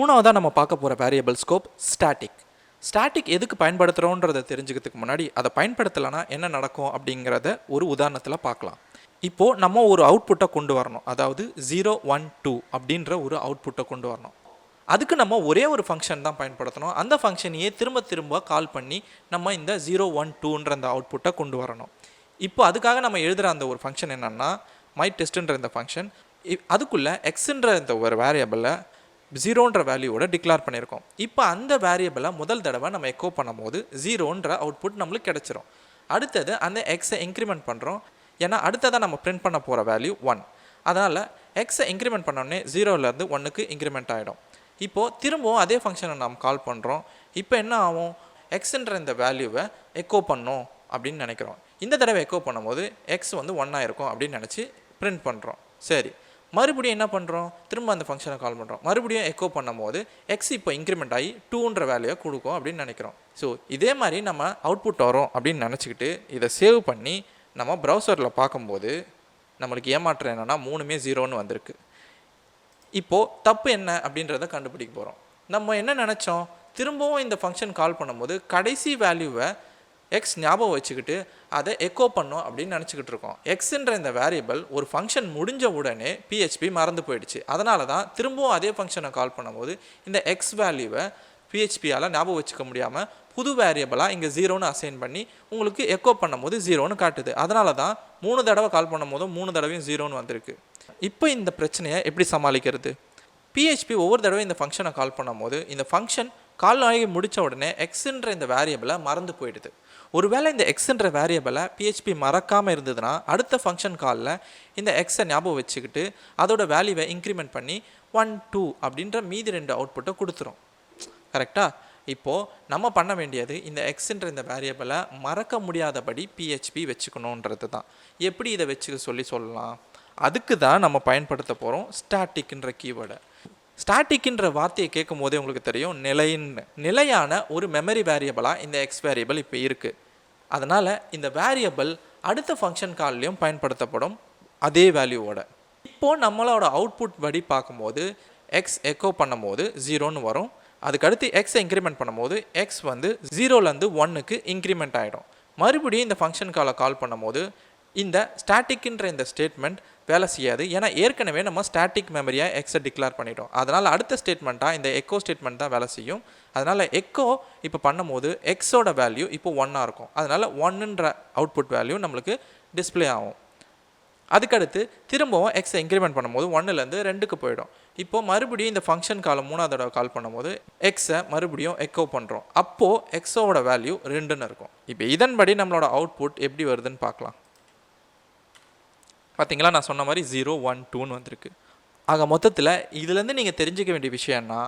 மூணாவதாக நம்ம பார்க்க போகிற வேரியபிள் ஸ்கோப் ஸ்டாட்டிக். ஸ்டாட்டிக் எதுக்கு பயன்படுத்துகிறோன்றதை தெரிஞ்சுக்கிறதுக்கு முன்னாடி அதை பயன்படுத்தலைன்னா என்ன நடக்கும் அப்படிங்கிறத ஒரு உதாரணத்தில் பார்க்கலாம். இப்போது நம்ம ஒரு அவுட்புட்டை கொண்டு வரணும், அதாவது 0 1 2 அப்படின்ற ஒரு அவுட்புட்டை கொண்டு வரணும். அதுக்கு நம்ம ஒரே ஒரு ஃபங்க்ஷன் தான் பயன்படுத்தணும். அந்த ஃபங்க்ஷனையே திரும்ப திரும்ப கால் பண்ணி நம்ம இந்த 0 1 2ன்ற அந்த அவுட்புட்டை கொண்டு வரணும். இப்போ அதுக்காக நம்ம எழுதுகிற அந்த ஒரு ஃபங்க்ஷன் என்னென்னா மை டெஸ்ட்டுன்ற இந்த ஃபங்க்ஷன். அதுக்குள்ளே எக்ஸுன்ற இந்த ஒரு வேரியபிளை 0ன்ற வேல்யூவோட டிக்ளேர் பண்ணியிருக்கோம். இப்போ அந்த வேரியபிளை முதல் தடவை நம்ம எக்கோ பண்ணும்போது 0ன்ற அவுட்புட் நம்மளுக்கு கிடச்சிரும். அடுத்தது அந்த எக்ஸை இன்க்ரிமெண்ட் பண்ணுறோம், ஏன்னா அடுத்ததாக நம்ம பிரிண்ட் பண்ண போகிற வேல்யூ 1. அதனால் எக்ஸை இன்க்ரிமெண்ட் பண்ணோடனே 0லேருந்து 1க்கு இன்க்ரிமெண்ட் ஆகிடும். இப்போது திரும்பவும் அதே ஃபங்க்ஷனை நாம் கால் பண்ணுறோம். இப்போ என்ன ஆகும், எக்ஸுன்ற இந்த வேல்யூவை எக்கோ பண்ணோம் அப்படின்னு நினைக்கிறோம். இந்த தடவை எக்கோ பண்ணும்போது எக்ஸ் வந்து 1 இருக்கும் அப்படின்னு நினச்சி பிரிண்ட் பண்ணுறோம். சரி, மறுபடியும் என்ன பண்ணுறோம், திரும்ப அந்த ஃபங்க்ஷனை கால் பண்ணுறோம். மறுபடியும் எக்கோ பண்ணும்போது எக்ஸ் இப்போ இன்க்ரிமெண்ட் ஆகி 2ன்ற வேல்யூவை கொடுக்கும் அப்படின்னு நினைக்கிறோம். ஸோ இதே மாதிரி நம்ம அவுட்புட் வரும் அப்படின்னு நினச்சிக்கிட்டு இதை சேவ் பண்ணி நம்ம ப்ரௌசரில் பார்க்கும்போது நம்மளுக்கு ஏமாற்றம் என்னென்னா 3மே 0ன்னு வந்திருக்கு. இப்போது தப்பு என்ன அப்படின்றத கண்டுபிடிக்க போகிறோம். நம்ம என்ன நினச்சோம், திரும்பவும் இந்த ஃபங்க்ஷன் கால் பண்ணும்போது கடைசி வேல்யூவை எக்ஸ் ஞாபகம் வச்சுக்கிட்டு அதை எக்கோ பண்ணோம் அப்படின்னு நினச்சிக்கிட்டு இருக்கோம். எக்ஸுன்ற இந்த வேரியபிள் ஒரு ஃபங்க்ஷன் முடிஞ்ச உடனே PHP மறந்து போயிடுச்சு. அதனால தான் திரும்பவும் அதே ஃபங்க்ஷனை கால் பண்ணும்போது இந்த எக்ஸ் வேல்யூவை PHPயால் ஞாபகம் வச்சுக்க முடியாமல் புது வேரியபிளாக இங்கே 0ன்னு அசைன் பண்ணி உங்களுக்கு எக்கோ பண்ணும்போது 0ன்னு காட்டுது. அதனால தான் 3 தடவை கால் பண்ணும்போதும் 3 தடவையும் 0ன்னு வந்திருக்கு. இப்போ இந்த பிரச்சனையை எப்படி சமாளிக்கிறது? PHP ஒவ்வொரு தடவை இந்த ஃபங்க்ஷனை கால் பண்ணும்போது இந்த ஃபங்க்ஷன் கால் ஆகி முடித்த உடனே எக்ஸுன்ற இந்த வேரியபிளை மறந்து போயிடுது. ஒருவேளை இந்த எக்ஸுன்ற வேரியபிளை PHP மறக்காமல் இருந்ததுன்னா அடுத்த ஃபங்க்ஷன் காலில் இந்த எக்ஸை ஞாபகம் வச்சுக்கிட்டு அதோட வேல்யூவை இன்க்ரிமெண்ட் பண்ணி 1 2 அப்படின்ற மீதி 2 அவுட்புட்டை கொடுத்துரும். கரெக்டாக? இப்போது நம்ம பண்ண வேண்டியது இந்த எக்ஸுன்ற இந்த வேரியபிளை மறக்க முடியாதபடி PHP வச்சுக்கணுன்றது தான். எப்படி இதை வச்சுக்க சொல்லலாம், அதுக்கு தான் நம்ம பயன்படுத்த போகிறோம் ஸ்டாட்டிக்ன்ற கீவேர்டை. ஸ்டாட்டிக்ன்ற வார்த்தையை கேட்கும் போதே உங்களுக்கு தெரியும் நிலையான ஒரு மெமரி வேரியபிளாக இந்த எக்ஸ் வேரியபிள் இப்போ இருக்குது. அதனால் இந்த வேரியபிள் அடுத்த ஃபங்க்ஷன் கால்லையும் பயன்படுத்தப்படும் அதே வேல்யூவோட. இப்போது நம்மளோட அவுட்புட் படி பார்க்கும்போது எக்ஸ் எக்கோ பண்ணும்போது 0ன்னு வரும். அதுக்கடுத்து எக்ஸை இன்க்ரிமெண்ட் பண்ணும்போது எக்ஸ் வந்து 0லேருந்து 1க்கு இன்க்ரிமெண்ட் ஆகிடும். மறுபடியும் இந்த ஃபங்க்ஷன் கால் பண்ணும்போது இந்த ஸ்டாட்டிக்ன்ற இந்த ஸ்டேட்மெண்ட் வேலை செய்யாது, ஏன்னா ஏற்கனவே நம்ம ஸ்டாட்டிக் மெமரியாக எக்ஸை டிக்ளேர் பண்ணிட்டோம். அதனால் அடுத்த ஸ்டேட்மெண்ட்டாக இந்த எக்கோ ஸ்டேட்மெண்ட் தான் வேலை செய்யும். அதனால் எக்கோ இப்போ பண்ணும்போது எக்ஸோட வேல்யூ இப்போ 1ஆக இருக்கும். அதனால் 1ன்ற அவுட்புட் வேல்யூ நம்மளுக்கு டிஸ்பிளே ஆகும். அதுக்கடுத்து திரும்பவும் எக்ஸை இன்க்ரிமெண்ட் பண்ணும்போது 1லேருந்து 2க்கு போயிடும். இப்போது மறுபடியும் இந்த ஃபங்க்ஷன் காலை 3வது தடவை கால் பண்ணும்போது எக்ஸை மறுபடியும் எக்கோ பண்ணுறோம். அப்போது எக்ஸோட வேல்யூ 2ன்னு இருக்கும். இப்போ இதன்படி நம்மளோட அவுட்புட் எப்படி வருதுன்னு பார்க்கலாம். பார்த்தீங்களா, நான் சொன்ன மாதிரி 0 1 2ன்னு வந்திருக்கு. ஆக மொத்தத்தில் இதுலேருந்து நீங்கள் தெரிஞ்சுக்க வேண்டிய விஷயம்னா,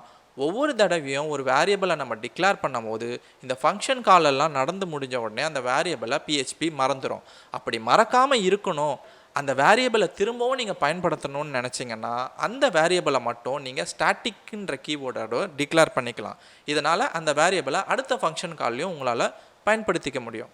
ஒவ்வொரு தடவையும் ஒரு வேரியபிளை நம்ம டிக்ளேர் பண்ணும்போது இந்த ஃபங்க்ஷன் காலெல்லாம் நடந்து முடிஞ்ச உடனே அந்த வேரியபிளை PHP மறந்துடும். அப்படி மறக்காமல் இருக்கணும், அந்த வேரியபிளை திரும்பவும் நீங்கள் பயன்படுத்தணும்னு நினச்சிங்கன்னா அந்த வேரியபிளை மட்டும் நீங்கள் ஸ்டாட்டிக்ன்ற கீவேர்டோட டிக்ளேர் பண்ணிக்கலாம். இதனால் அந்த வேரியபிளை அடுத்த ஃபங்க்ஷன் கால்லையும் உங்களால் பயன்படுத்திக்க முடியும்.